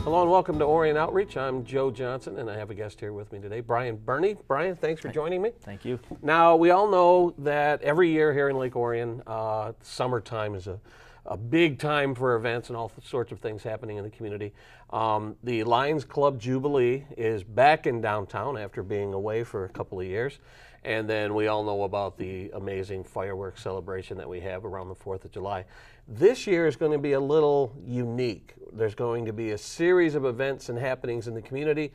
Hello and welcome to Orion Outreach. I'm Joe Johnson and I have a guest here with me today, Brian Birney. Brian, thanks for joining me. Thank you. Now, we all know that every year here in Lake Orion, summertime is a big time for events and all sorts of things happening in the community. The Lions Club Jubilee is back in downtown after being away for a couple of years. And then we all know about the amazing fireworks celebration that we have around the 4th of July. This year is going to be a little unique. There's going to be a series of events and happenings in the community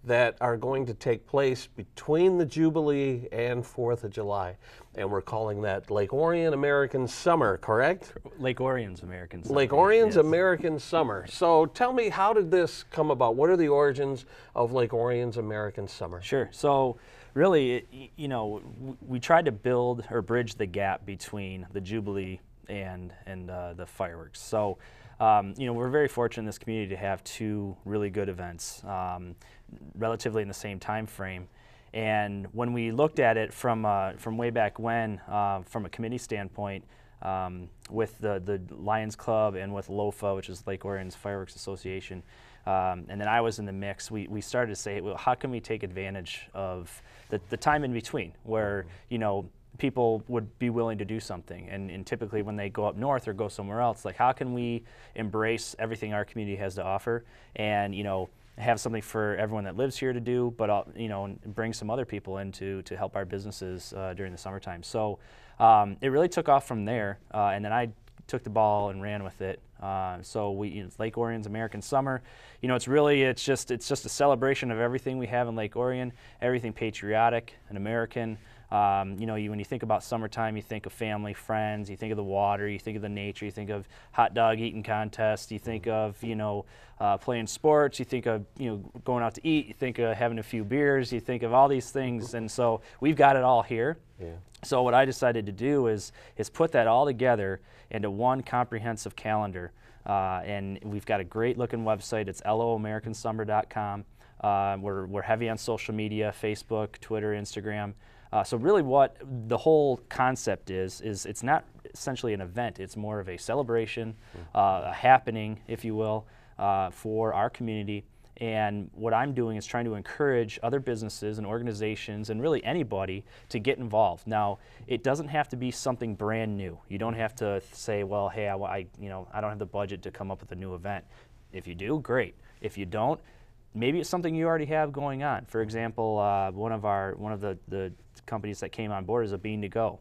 that are going to take place between the Jubilee and 4th of July. And we're calling that Lake Orion American Summer, correct? Lake Orion's American Summer. Lake Orion's yes. American Summer. So tell me, how did this come about? What are the origins of Lake Orion's American Summer? Sure. So really, we tried to build or bridge the gap between the Jubilee and the fireworks. So, we're very fortunate in this community to have two really good events, relatively in the same time frame. And when we looked at it from way back when, from a committee standpoint, with the Lions Club and with LOFA, which is Lake Orion's Fireworks Association, and then I was in the mix, we started to say, well, how can we take advantage of the time in between where, people would be willing to do something, and typically when they go up north or go somewhere else, like how can we embrace everything our community has to offer and have something for everyone that lives here to do, but bring some other people in to help our businesses during the summertime. So it really took off from there, and then I took the ball and ran with it. So it's Lake Orion's American Summer. It's just a celebration of everything we have in Lake Orion, everything patriotic and American. When you think about summertime, you think of family, friends, you think of the water, you think of the nature, you think of hot dog eating contests, you think of, playing sports, you think of, going out to eat, you think of having a few beers, you think of all these things. And so we've got it all here. Yeah. So what I decided to do is put that all together into one comprehensive calendar. And we've got a great looking website. It's loamericansummer.com. We're heavy on social media, Facebook, Twitter, Instagram. So really what the whole concept is it's not essentially an event. It's more of a celebration, a happening, if you will, for our community. And what I'm doing is trying to encourage other businesses and organizations and really anybody to get involved. Now, it doesn't have to be something brand new. You don't have to say, well, hey, I don't have the budget to come up with a new event. If you do, great. If you don't, maybe it's something you already have going on. For example, one of the companies that came on board is a Bean to Go.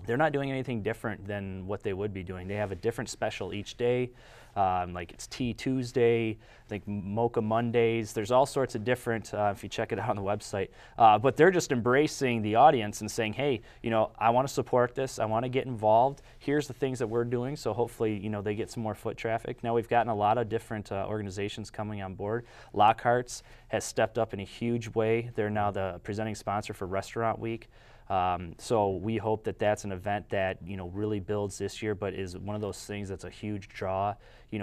They're not doing anything different than what they would be doing. They have a different special each day, like it's Tea Tuesday, I think Mocha Mondays. There's all sorts of different, if you check it out on the website. But they're just embracing the audience and saying, hey, I want to support this. I want to get involved. Here's the things that we're doing. So hopefully, they get some more foot traffic. Now we've gotten a lot of different organizations coming on board. Lockhart's has stepped up in a huge way. They're now the presenting sponsor for Restaurant Week. So we hope that that's an event that really builds this year, but is one of those things that's a huge draw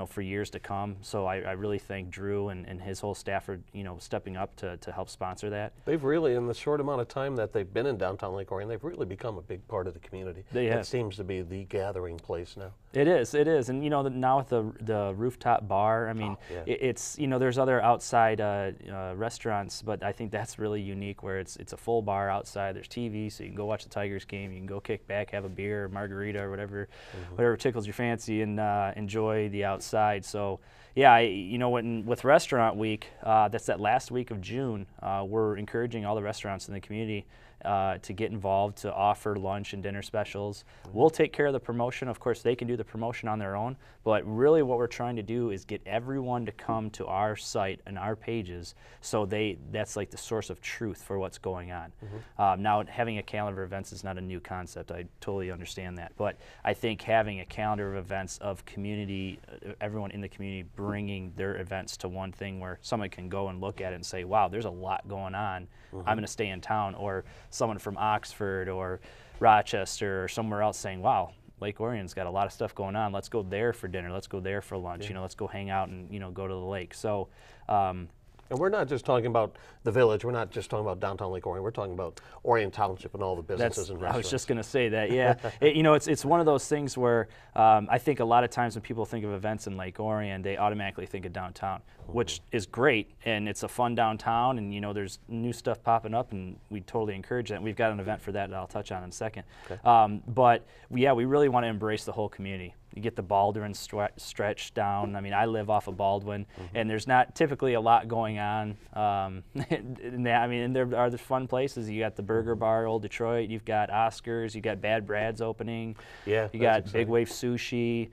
for years to come. So I really thank Drew and his whole staff for stepping up to help sponsor that. They've really, in the short amount of time that they've been in downtown Lake Orion, they've really become a big part of the community. It seems to be the gathering place now. It is, and now with the rooftop bar, I mean, it's there's other outside restaurants, but I think that's really unique where it's a full bar outside. There's TV, so you can go watch the Tigers game, you can go kick back, have a beer, or margarita, or whatever tickles your fancy, and enjoy the outside. So yeah, with Restaurant Week, that's that last week of June. We're encouraging all the restaurants in the community to get involved, to offer lunch and dinner specials. We'll take care of the promotion. Of course, they can do the promotion on their own, but really what we're trying to do is get everyone to come to our site and our pages, so that's like the source of truth for what's going on. Now, having a calendar of events is not a new concept. I totally understand that, but I think having a calendar of events of community, everyone in the community bringing their events to one thing where someone can go and look at it and say, wow, there's a lot going on. I'm going to stay in town. Or someone from Oxford or Rochester or somewhere else saying, wow, Lake Orion's got a lot of stuff going on. Let's go there for dinner. Let's go there for lunch. Let's go hang out and go to the lake. So And we're not just talking about the village. We're not just talking about downtown Lake Orion. We're talking about Orion Township and all the businesses and restaurants. I was just going to say that, yeah. You know, it's one of those things where I think a lot of times when people think of events in Lake Orion, they automatically think of downtown, which is great, and it's a fun downtown, and you know, there's new stuff popping up, and we totally encourage that. And we've got an event for that I'll touch on in a second. Okay. But yeah, we really want to embrace the whole community. You get the Baldwin stretch down. I mean, I live off of Baldwin, and there's not typically a lot going on. I mean, and there are the fun places. You got the Burger Bar, Old Detroit. You've got Oscars. You got Bad Brad's opening. Yeah, you got exciting. Big Wave Sushi.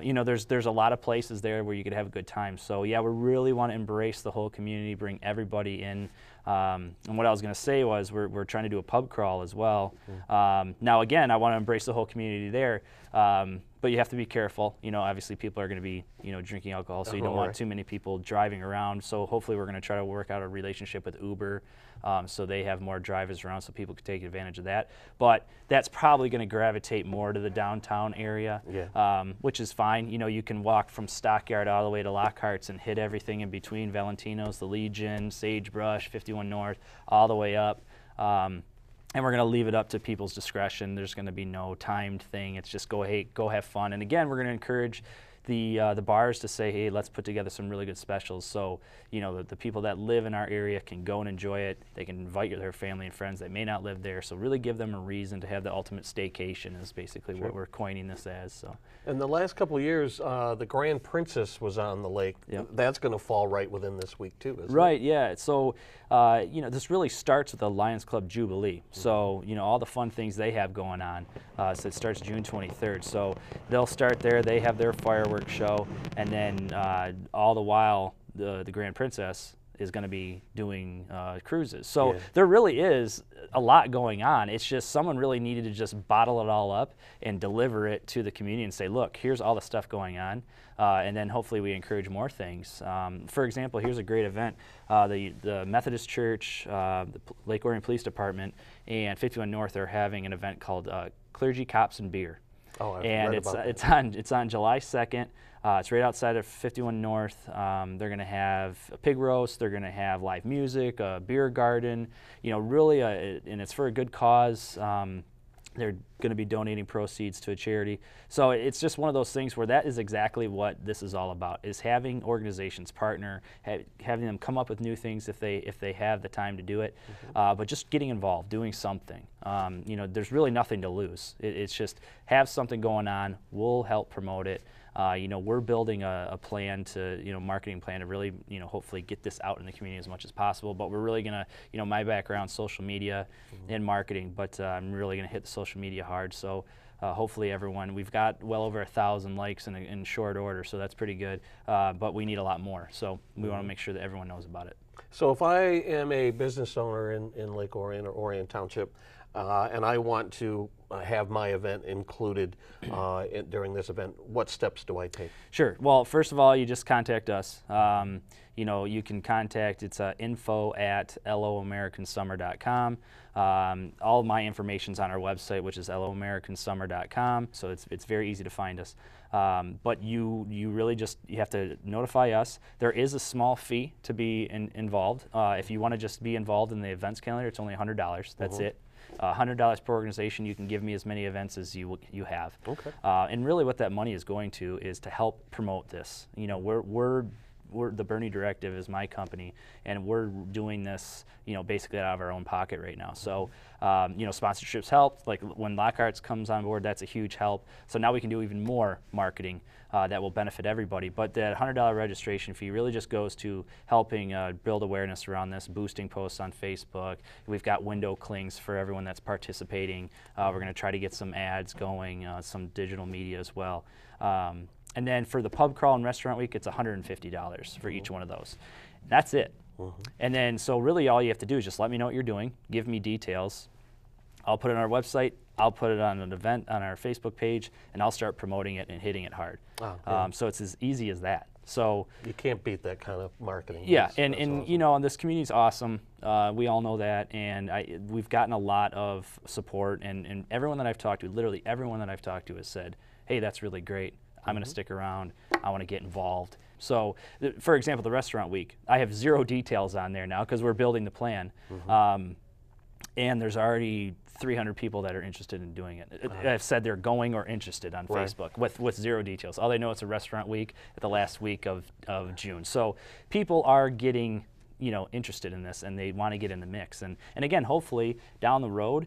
You know, there's a lot of places there where you could have a good time. So yeah, we really want to embrace the whole community, bring everybody in. And what I was going to say was we're trying to do a pub crawl as well. Now again, I want to embrace the whole community there. But you have to be careful. You know, obviously people are going to be, you know, drinking alcohol, so you don't want too many people driving around. So hopefully we're going to try to work out a relationship with Uber, so they have more drivers around so people can take advantage of that. But that's probably going to gravitate more to the downtown area, which is fine. You know, you can walk from Stockyard all the way to Lockhart's and hit everything in between, Valentino's, the Legion, Sagebrush, 51 North, all the way up. And we're going to leave it up to people's discretion. There's going to be no timed thing. It's just go have fun. And again, we're going to encourage the bars to say, hey, let's put together some really good specials. So, you know, the people that live in our area can go and enjoy it. They can invite their family and friends that may not live there. So really give them a reason to have the ultimate staycation is basically what we're coining this as. So. And the last couple of years, the Grand Princess was on the lake. That's going to fall right within this week too, isn't it? Right, yeah. So, you know, this really starts with the Lions Club Jubilee. So, you know, all the fun things they have going on. So it starts June 23rd. So they'll start there. They have their fireworks show, and then all the while, the Grand Princess is going to be doing cruises. So there really is a lot going on. It's just someone really needed to just bottle it all up and deliver it to the community and say, look, here's all the stuff going on. And then hopefully we encourage more things. For example, here's a great event. The Methodist Church, the Lake Orion Police Department, and 51 North are having an event called Clergy, Cops, and Beer. Oh, I've and read about that. It's on July 2nd. It's right outside of 51 North. They're going to have a pig roast. They're going to have live music, a beer garden. You know, really, and it's for a good cause. They're going to be donating proceeds to a charity. So it's just one of those things where that is exactly what this is all about, is having organizations partner, having them come up with new things if they have the time to do it, but just getting involved, doing something. You know, there's really nothing to lose. It's just have something going on. We'll help promote it. You know, we're building a plan to, you know, marketing plan to really, you know, hopefully get this out in the community as much as possible. But we're really going to, you know, my background, social media and marketing, but I'm really going to hit the social media hard. So hopefully everyone, we've got well over 1,000 likes in short order, so that's pretty good. But we need a lot more. So we want to make sure that everyone knows about it. So if I am a business owner in Lake Orion or Orion Township, and I want to have my event included during this event, what steps do I take? Sure. Well, first of all, you just contact us. You know, you can contact, it's info@loamericansummer.com. All of my information's on our website, which is loamericansummer.com, so it's very easy to find us. But you really just, you have to notify us. There is a small fee to be involved. If you want to just be involved in the events calendar, it's only $100. That's it. $100 per organization. You can give me as many events as you have. Okay. And really, what that money is going to is to help promote this. You know, we're the Birney Directive is my company, and we're doing this, you know, basically out of our own pocket right now. So, you know, sponsorships help. Like when Lockhart's comes on board, that's a huge help. So now we can do even more marketing that will benefit everybody. But that $100 registration fee really just goes to helping build awareness around this, boosting posts on Facebook. We've got window clings for everyone that's participating. We're going to try to get some ads going, some digital media as well. And then for the pub crawl and restaurant week, it's $150 for each one of those. That's it. And then, so really all you have to do is just let me know what you're doing, give me details. I'll put it on our website, I'll put it on an event on our Facebook page, and I'll start promoting it and hitting it hard. So it's as easy as that. So you can't beat that kind of marketing. Yeah, and awesome. You know, this community's awesome. We all know that, and we've gotten a lot of support, and everyone that I've talked to, literally everyone that I've talked to has said, hey, that's really great. I'm going to stick around. I want to get involved. So, for example, the restaurant week, I have 0 details on there now because we're building the plan. And there's already 300 people that are interested in doing it. I've said they're going or interested on Facebook with 0 details. All they know it's a restaurant week at the last week of June. So people are getting, you know, interested in this, and they want to get in the mix. And again, hopefully down the road,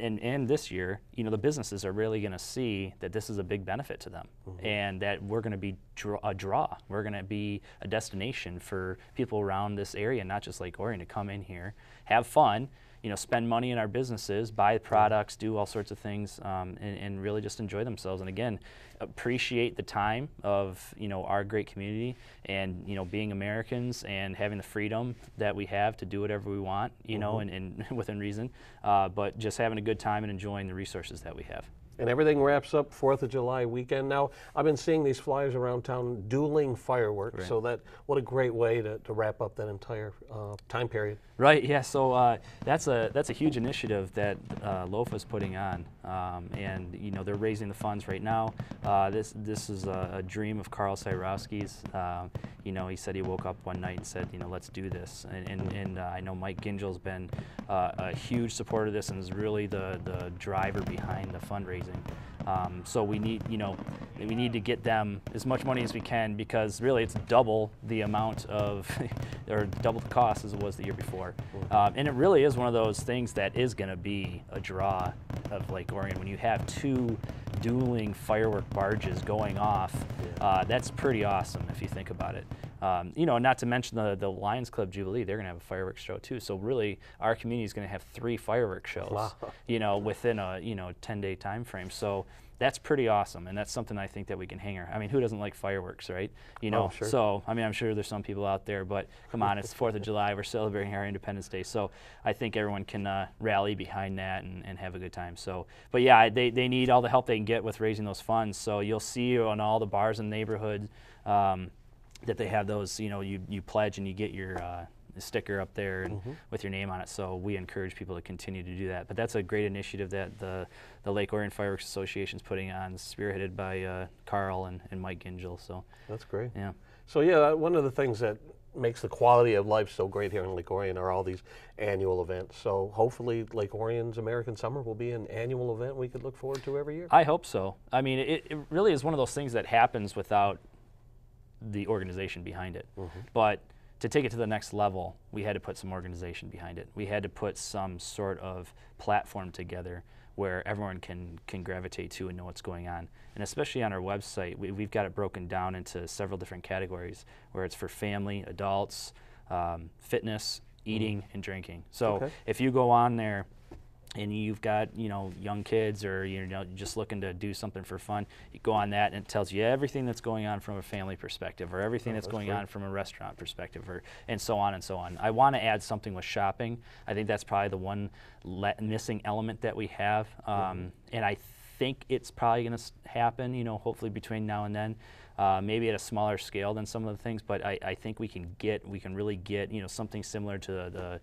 and this year, you know, the businesses are really going to see that this is a big benefit to them, and that we're going to be a draw. We're going to be a destination for people around this area, not just Lake Orion, to come in here, have fun, you know, spend money in our businesses, buy products, do all sorts of things, and really just enjoy themselves. And again, appreciate the time of, you know, our great community, and, you know, being Americans and having the freedom that we have to do whatever we want, you know, and within reason, but just having a good time and enjoying the resources that we have. And everything wraps up 4th of July weekend. Now, I've been seeing these flyers around town, dueling fireworks. So that, what a great way to wrap up that entire time period. Right. Yeah. So that's a huge initiative that LOFA's putting on, and you know, they're raising the funds right now. This is a dream of Carl Cyrowski's. You know, he said he woke up one night and said, you know, let's do this. And I know Mike Gingel's been a huge supporter of this and is really the driver behind the fundraising. So we need, you know, we need to get them as much money as we can, because really it's double the amount of, or double the cost as it was the year before. And it really is one of those things that is going to be a draw of Lake Orion. When you have 2 dueling firework barges going off, that's pretty awesome if you think about it. You know, not to mention the Lions Club Jubilee, they're going to have a fireworks show too. So really, our community is going to have 3 fireworks shows, you know, within a 10-day time frame. So that's pretty awesome, and that's something I think that we can hang our. I mean, who doesn't like fireworks, right? You know, so I mean, I'm sure there's some people out there, but come on, it's 4th of July. We're celebrating our Independence Day, so I think everyone can rally behind that and have a good time. So, but yeah, they need all the help they can get with raising those funds. So you'll see on all the bars in the neighborhood that they have those. You know, you pledge and you get your sticker up there and with your name on it. So we encourage people to continue to do that. But that's a great initiative that the Lake Orion Fireworks Association is putting on, spearheaded by Carl and Mike Gingel. So that's great. Yeah. So yeah, one of the things that makes the quality of life so great here in Lake Orion are all these annual events. So hopefully Lake Orion's American Summer will be an annual event we could look forward to every year. I hope so. I mean, it really is one of those things that happens without the organization behind it. But to take it to the next level, we had to put some organization behind it. We had to put some sort of platform together where everyone can gravitate to and know what's going on. And especially on our website, we've got it broken down into several different categories, where it's for family, adults, fitness, eating, and drinking. So if you go on there and you've got, you know, young kids, or, you know, just looking to do something for fun, you go on that and it tells you everything that's going on from a family perspective, or everything that's going on from a restaurant perspective, or and so on and so on. I want to add something with shopping. I think that's probably the one missing element that we have, and I think it's probably going to happen, you know, hopefully between now and then. Maybe at a smaller scale than some of the things, but I think we can really get, you know, something similar to the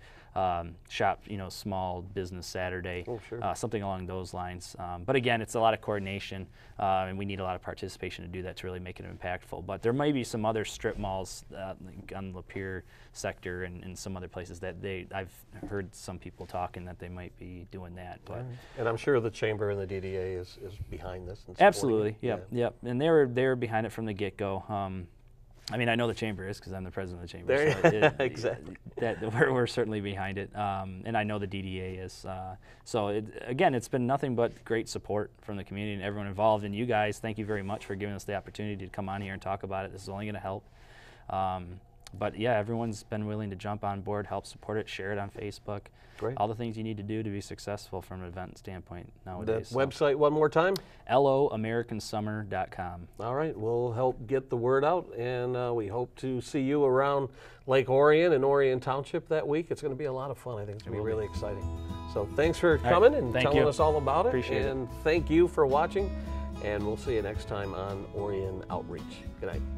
shop, you know, small business Saturday, something along those lines. But again, it's a lot of coordination, and we need a lot of participation to do that to really make it impactful. But there may be some other strip malls on the Lapeer sector and some other places that I've heard some people talking that they might be doing that. But and I'm sure the Chamber and the DDA is behind this. And absolutely, yep. And they were behind it from the get-go. I mean, I know the Chamber is because I'm the president of the Chamber. So exactly. We're certainly behind it, and I know the DDA is. So again, it's been nothing but great support from the community and everyone involved. And you guys, thank you very much for giving us the opportunity to come on here and talk about it. This is only going to help. But yeah, everyone's been willing to jump on board, help support it, share it on Facebook. Great. All the things you need to do to be successful from an event standpoint nowadays. The website one more time? LOAmericansummer.com. All right, we'll help get the word out, and we hope to see you around Lake Orion and Orion Township that week. It's going to be a lot of fun. I think it's going to be really exciting. So thanks for coming and telling us all about it. Appreciate it. And thank you for watching, and we'll see you next time on Orion Outreach. Good night.